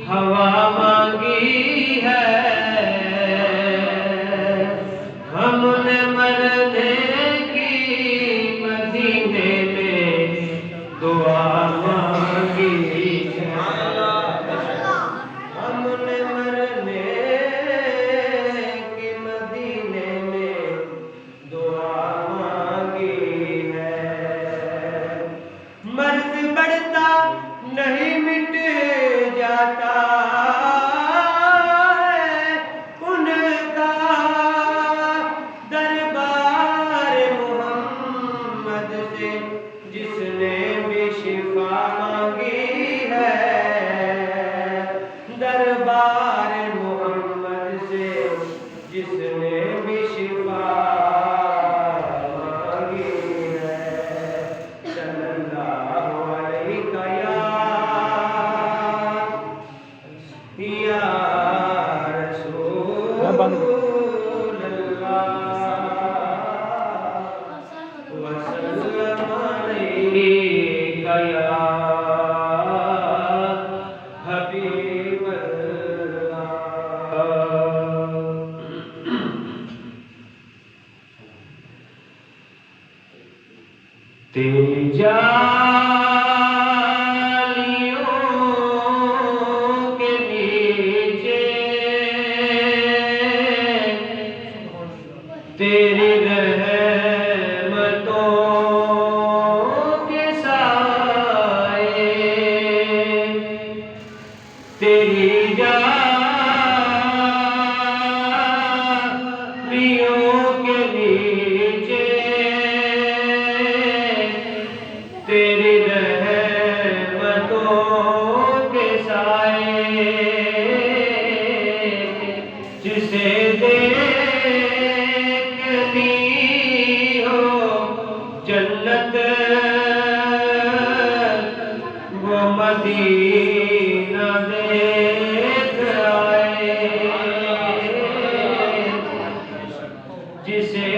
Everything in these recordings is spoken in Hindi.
हवा मांगी है, हमने मरने की मदीने में दुआ मांगी है, हमने मरने की मदीने में दुआ मांगी है। मर्द बढ़ता नहीं मिट जाता है उनका दरबार मोहम्मद से, जिसने भी शिफा मांगी है, दरबार मोहम्मद से जिसने भी शिफा मांगी है। सल्लल्लाहु अलैहि या रसूल अल्लाह वसल्लम अलैका या हबीब अल्लाह। तेरी जालियों के नीचे तेरी रहमतों के साए, तेरी जालियों के नीचे तेरी रहमतों के साए, जिसे देखनी हो जन्नत वो मदीना देख आए, जिसे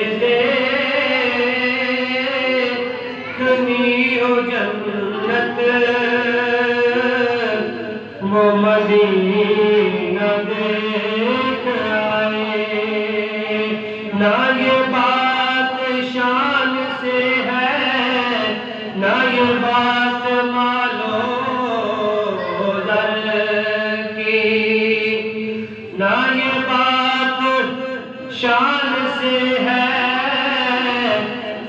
देखनी हो जन्नत वो मदीना देख आए। ना ये बात शान से है, ना ये बात मालो दर की, ना ये बात शान से है,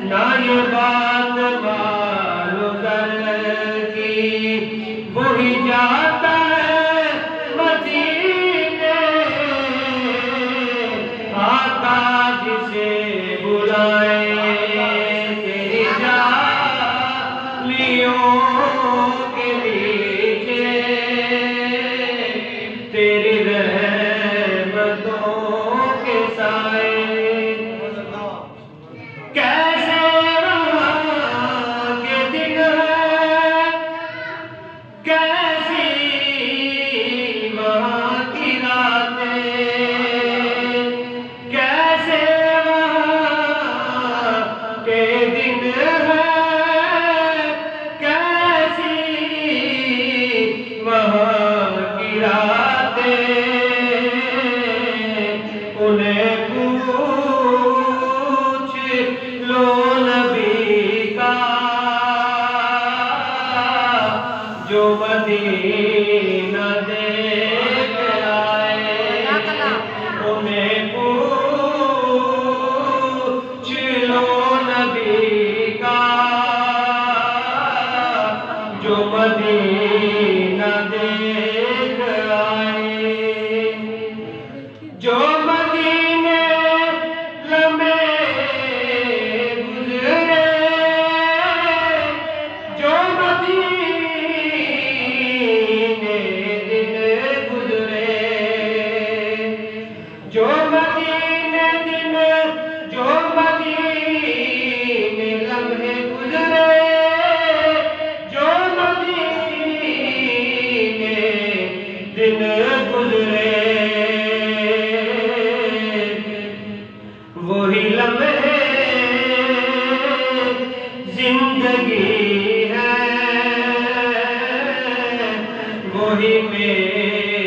ना ये बात मालो दर की। वही जाता है मदीने आका जिसे बुलाए, तेरी जालियों के नीचे तेरी रहमतों के साए। कैसे वहाँ के दिन है, कैसी वहाँ की रातें, कैसे वहाँ के दिन है, कैसी वहाँ की रातें, उन्हें पूछ लो नबी का जो मदीना देख आए, उन्हें पूछ लो नबी का जो मदीना देख आए, जो मदीने लम्हे गुजरे, जो मदीने दिन गुजरे, जो मदीने दिन, जो मदीने लम्हे गुजरे, जो मदीने दिन गुजरे, वही लम्हे जिंदगी है, वही मेरे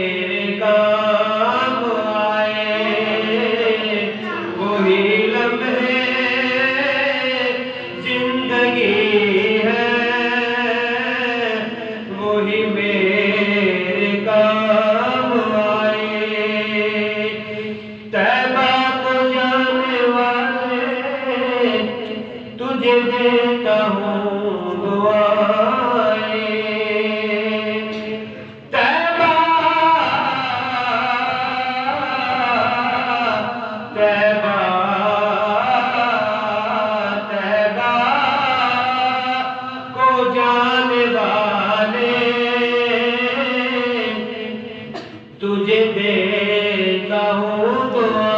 तुझे देता हूँ दुआ